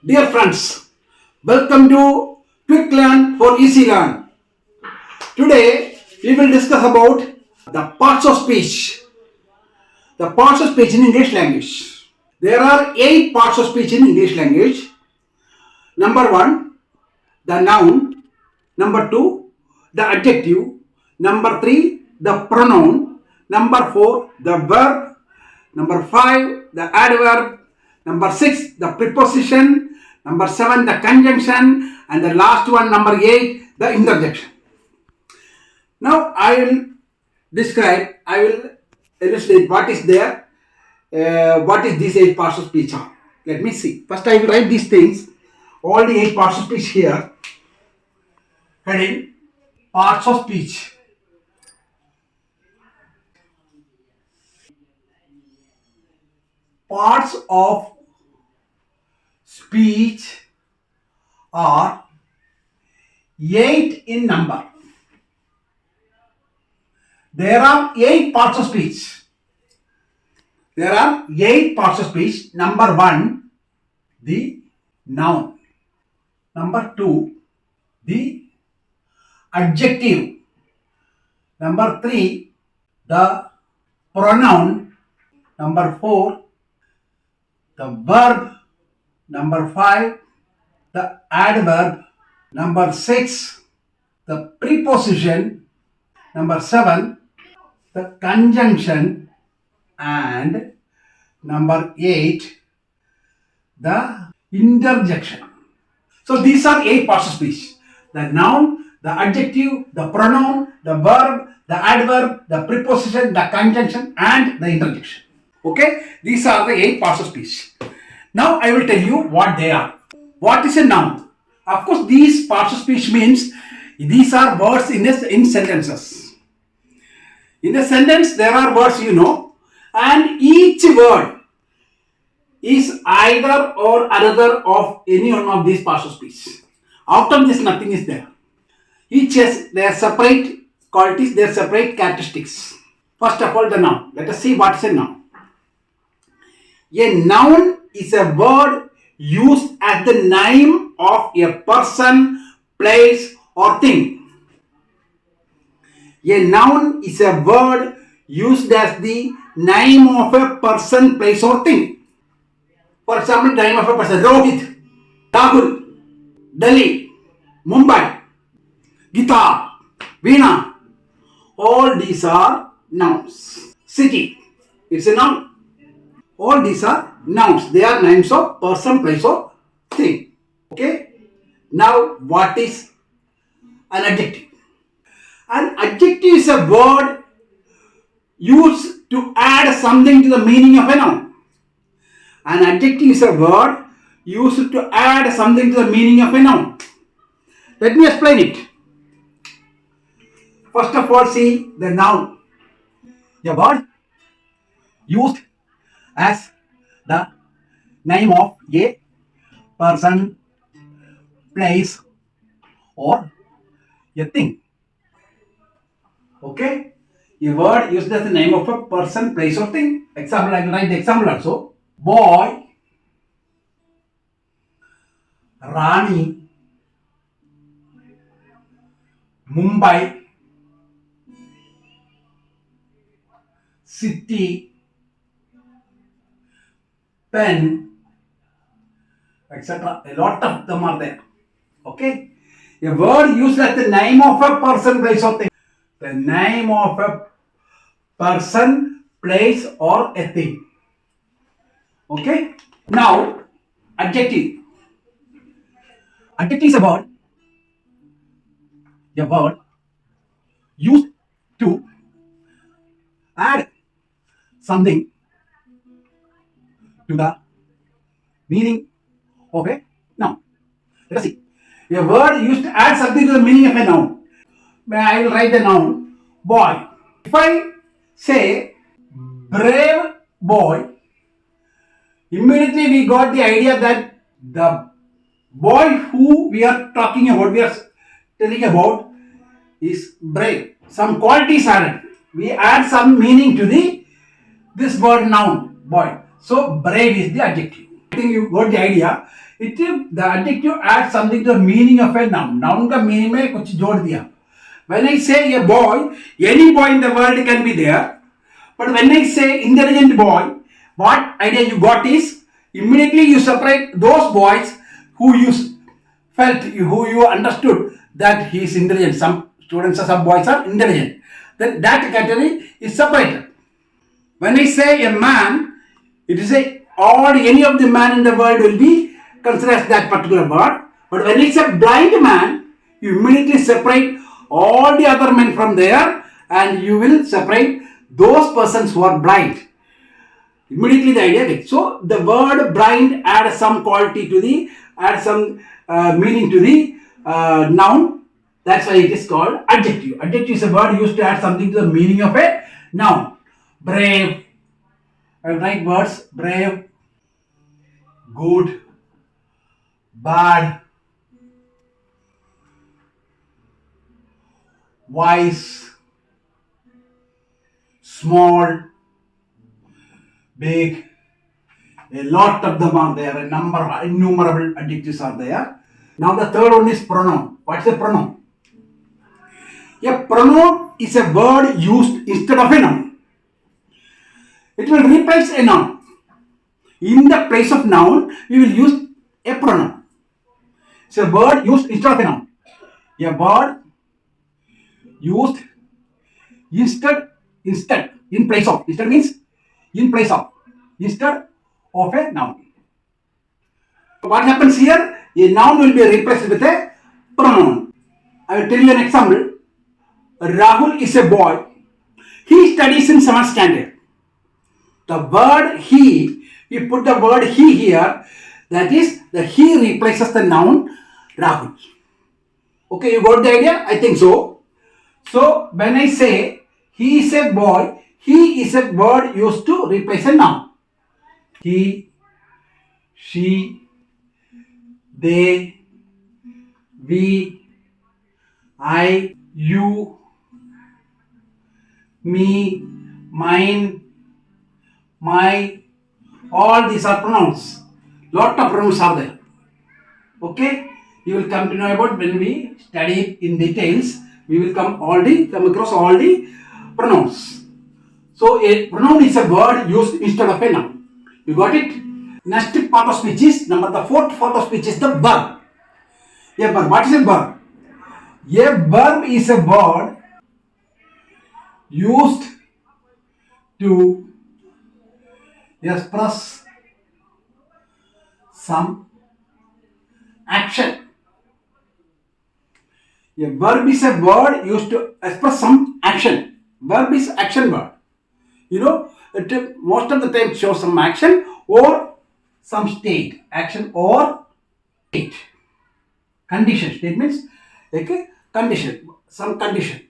Dear friends, welcome to Quick Learn for Easy Learn. Today we will discuss about the parts of speech. The parts of speech in English language. There are 8 parts of speech in English language. Number 1, the noun. Number 2, the adjective. Number 3, the pronoun. Number 4, the verb. Number 5, the adverb. Number 6, the preposition. Number 7, the conjunction. And the last one, number 8, the interjection. Now I will illustrate what is there, what is these 8 parts of speech are. Let me see. First I will write these things, all the 8 parts of speech here. Heading, parts of speech. Parts of speech are 8 in number. There are 8 parts of speech. There are 8 parts of speech. Number 1, the noun. Number 2, the adjective. Number 3, the pronoun. Number 4, the verb. Number 5, the adverb. Number 6, the preposition. Number 7, the conjunction. And number 8, the interjection. So these are 8 parts of speech. The noun, the adjective, the pronoun, the verb, the adverb, the preposition, the conjunction and the interjection. Okay, these are the 8 parts of speech. Now I will tell you what they are. What is a noun? Of course, these parts of speech means these are words in sentences. In a sentence, there are words and each word is either or another of any one of these parts of speech. Out of this, nothing is there. Each has their separate qualities, their separate characteristics. First of all, the noun. Let us see what is a noun. A noun is a word used as the name of a person, place or thing. A noun is a word used as the name of a person, place or thing. For example, the name of a person: Rohit, Rahul, Delhi, Mumbai, Gita, Veena. All these are nouns. City, it's a noun. All these are nouns. They are names of person, place or thing. Okay. Now what is an adjective? An adjective is a word used to add something to the meaning of a noun. An adjective is a word used to add something to the meaning of a noun. Let me explain it. First of all, see the noun. A word used as the name of a person, place or a thing. Okay? A word used as the name of a person, place or thing. Example, I will write the example also. Boy, Rani, Mumbai, city, pen, etc. A lot of them are there. Okay? A word used as the name of a person, place or thing. The name of a person, place or a thing. Okay? Now, adjective. Adjective is a word used to add something to the meaning of a noun. Let us see. A word used to add something to the meaning of a noun. I will write the noun boy. If I say brave boy, immediately we got the idea that the boy who we are talking about, we are telling about, is brave. Some qualities added. We add some meaning to this word noun, boy. So brave is the adjective. I think you got the idea. The adjective adds something to the meaning of a noun. Noun का meaning में कुछ जोड़ दिया. When I say a boy, any boy in the world can be there. But when I say intelligent boy, what idea you got is immediately you separate those boys who you felt, who you understood that he is intelligent. Some students or some boys are intelligent. Then that category is separated. When I say a man, it is any of the man in the world will be considered as that particular word. But when it's a blind man, you immediately separate all the other men from there and you will separate those persons who are blind. Immediately the idea. So the word blind adds some quality to adds some meaning to the noun. That's why it is called adjective. Adjective is a word used to add something to the meaning of a noun. Brave. I write words. Brave. Good. Bad. Wise. Small. Big. A lot of them are there. Innumerable adjectives are there. Now the third one is pronoun. What's a pronoun? A pronoun is a word used instead of a noun. It will replace a noun. In the place of noun, we will use a pronoun. It's a word used instead of a noun. A word used instead, in place of. Instead means in place of. Instead of a noun. What happens here? A noun will be replaced with a pronoun. I will tell you an example. Rahul is a boy. He studies in 7th standard. The word he, we put the word he here. That is, the he replaces the noun Rahul. Okay, you got the idea? I think so. So, when I say he is a boy, he is a word used to replace a noun. He, she, they, we, I, you, me, mine, my, all these are pronouns. Lot of pronouns are there. Okay, you will come to know about when we study in details. We will come across all the pronouns. So a pronoun is a word used instead of a noun. You got it? Next part of speech is the fourth part of speech is the verb. A verb. What is a verb? A verb is a word used to express some action. A verb is a word used to express some action. Verb is action word. It most of the time shows some action or some state. Action or state. Condition. State means condition. Some condition.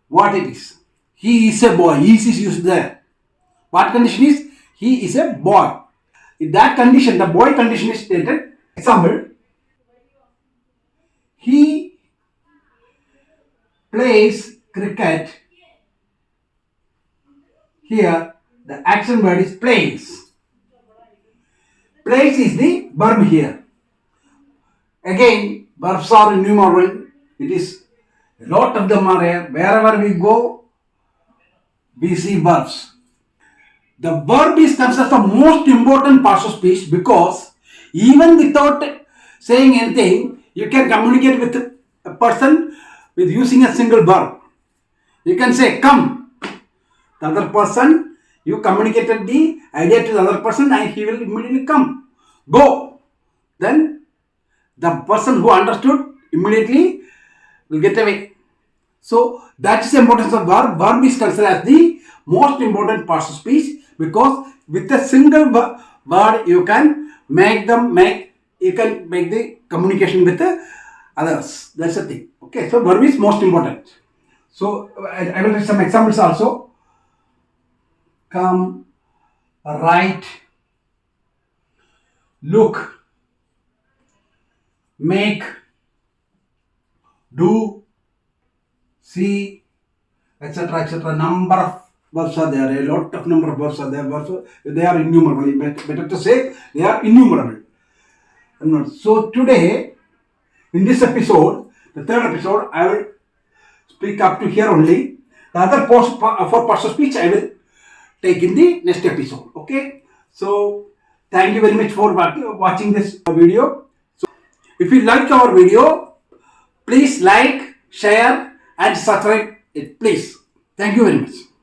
What it is? He is a boy. He is used there. What condition is? He is a boy. In that condition, the boy condition is stated. Example, he plays cricket. Here, the action word is plays. Plays is the verb here. Again, verbs are innumerable. It is a lot of them are here. Wherever we go, we see verbs. The verb is considered the most important part of speech because even without saying anything, you can communicate with a person with using a single verb. You can say come. The other person, you communicated the idea to the other person and he will immediately come. Go. Then the person who understood immediately will get away. So that is the importance of verb. Verb is considered as the most important part of speech because with a single word you can make the communication with others. That's the thing. Okay, so verb is most important. So I will read some examples also. Come, write, look, make, do, see, etc. Number of Verbs are there. A lot of number of verbs are there. Verbs, they are innumerable. Better to say they are innumerable. So today, in this episode, the third episode, I will speak up to here only. The other four parts of speech I will take in the next episode. Okay. So thank you very much for watching this video. So if you like our video, please like, share and subscribe it. Please. Thank you very much.